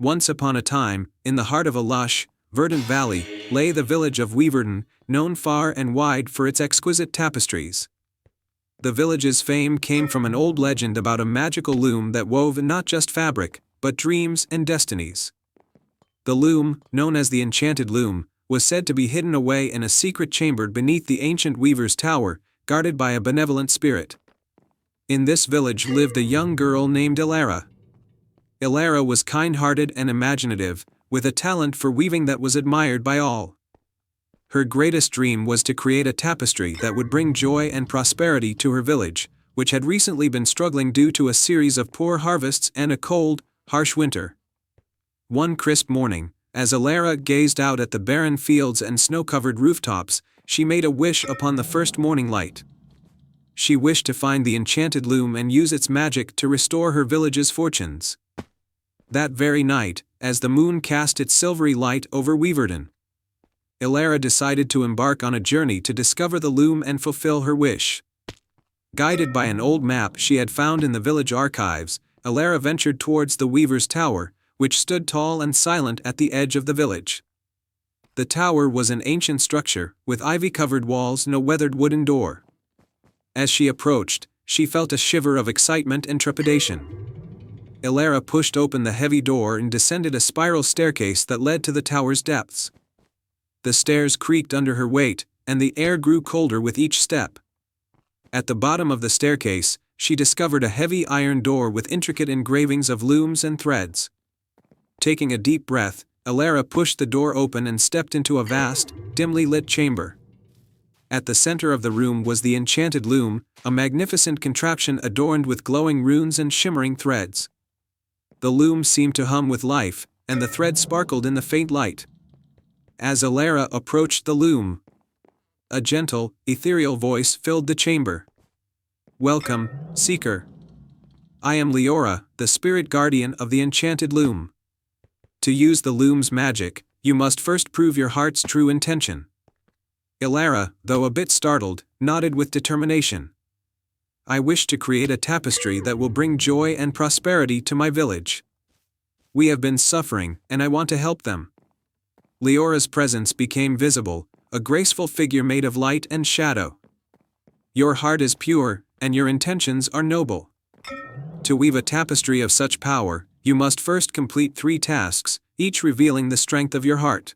Once upon a time, in the heart of a lush, verdant valley, lay the village of Weaverton, known far and wide for its exquisite tapestries. The village's fame came from an old legend about a magical loom that wove not just fabric, but dreams and destinies. The loom, known as the Enchanted Loom, was said to be hidden away in a secret chamber beneath the ancient weaver's tower, guarded by a benevolent spirit. In this village lived a young girl named Ilara. Ilara was kind-hearted and imaginative, with a talent for weaving that was admired by all. Her greatest dream was to create a tapestry that would bring joy and prosperity to her village, which had recently been struggling due to a series of poor harvests and a cold, harsh winter. One crisp morning, as Ilara gazed out at the barren fields and snow-covered rooftops, she made a wish upon the first morning light. She wished to find the enchanted loom and use its magic to restore her village's fortunes. That very night, as the moon cast its silvery light over Weaverton, Ilara decided to embark on a journey to discover the loom and fulfill her wish. Guided by an old map she had found in the village archives, Ilara ventured towards the weaver's tower, which stood tall and silent at the edge of the village. The tower was an ancient structure, with ivy-covered walls and a weathered wooden door. As she approached, she felt a shiver of excitement and trepidation. Ilara pushed open the heavy door and descended a spiral staircase that led to the tower's depths. The stairs creaked under her weight, and the air grew colder with each step. At the bottom of the staircase, she discovered a heavy iron door with intricate engravings of looms and threads. Taking a deep breath, Ilara pushed the door open and stepped into a vast, dimly lit chamber. At the center of the room was the enchanted loom, a magnificent contraption adorned with glowing runes and shimmering threads. The loom seemed to hum with life, and the threads sparkled in the faint light. As Ilara approached the loom, a gentle, ethereal voice filled the chamber. "Welcome, seeker. I am Leora, the spirit guardian of the enchanted loom. To use the loom's magic, you must first prove your heart's true intention." Ilara, though a bit startled, nodded with determination. "I wish to create a tapestry that will bring joy and prosperity to my village. We have been suffering, and I want to help them." Leora's presence became visible, a graceful figure made of light and shadow. "Your heart is pure, and your intentions are noble. To weave a tapestry of such power, you must first complete 3 tasks, each revealing the strength of your heart."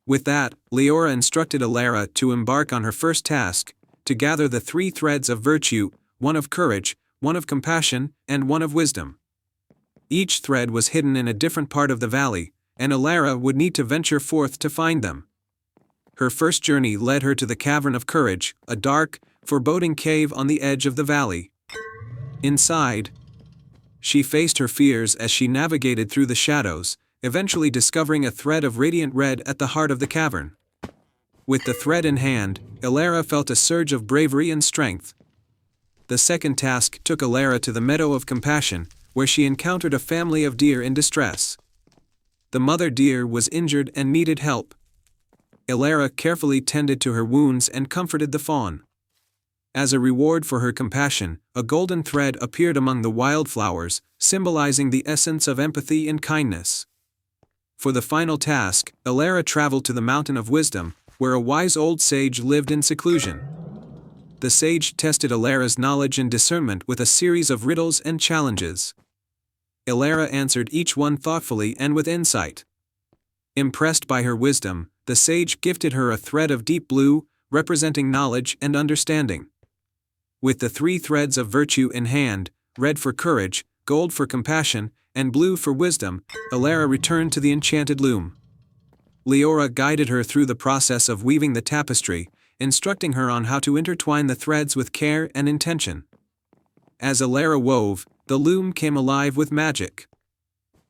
With that, Leora instructed Ilara to embark on her first task, to gather the 3 threads of virtue, one of courage, one of compassion, and one of wisdom. Each thread was hidden in a different part of the valley, and Ilara would need to venture forth to find them. Her first journey led her to the Cavern of Courage, a dark, foreboding cave on the edge of the valley. Inside, she faced her fears as she navigated through the shadows, eventually discovering a thread of radiant red at the heart of the cavern. With the thread in hand, Ilara felt a surge of bravery and strength. The second task took Ilara to the Meadow of Compassion, where she encountered a family of deer in distress. The mother deer was injured and needed help. Ilara carefully tended to her wounds and comforted the fawn. As a reward for her compassion, a golden thread appeared among the wildflowers, symbolizing the essence of empathy and kindness. For the final task, Ilara traveled to the Mountain of Wisdom, where a wise old sage lived in seclusion. The sage tested Ilara's knowledge and discernment with a series of riddles and challenges. Ilara answered each one thoughtfully and with insight. Impressed by her wisdom, the sage gifted her a thread of deep blue, representing knowledge and understanding. With the 3 threads of virtue in hand, red for courage, gold for compassion, and blue for wisdom, Ilara returned to the enchanted loom. Leora guided her through the process of weaving the tapestry, instructing her on how to intertwine the threads with care and intention. As Ilara wove, the loom came alive with magic.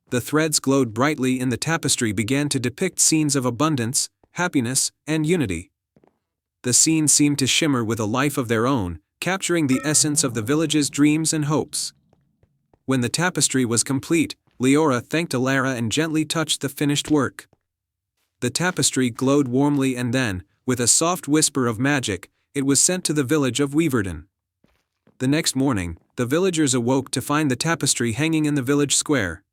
The threads glowed brightly and the tapestry began to depict scenes of abundance, happiness, and unity. The scenes seemed to shimmer with a life of their own, capturing the essence of the village's dreams and hopes. When the tapestry was complete, Leora thanked Ilara and gently touched the finished work. The tapestry glowed warmly and then, with a soft whisper of magic, it was sent to the village of Weaverton. The next morning, the villagers awoke to find the tapestry hanging in the village square.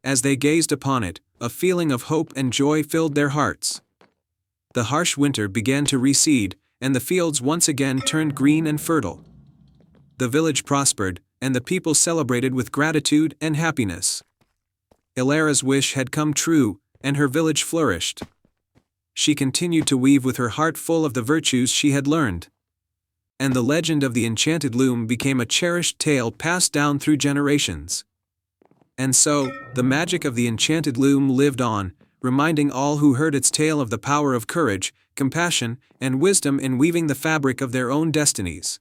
As they gazed upon it, a feeling of hope and joy filled their hearts. The harsh winter began to recede, and the fields once again turned green and fertile. The village prospered, and the people celebrated with gratitude and happiness. Ilara's wish had come true, and her village flourished. She continued to weave with her heart full of the virtues she had learned. And the legend of the enchanted loom became a cherished tale passed down through generations. And so, the magic of the enchanted loom lived on, reminding all who heard its tale of the power of courage, compassion, and wisdom in weaving the fabric of their own destinies.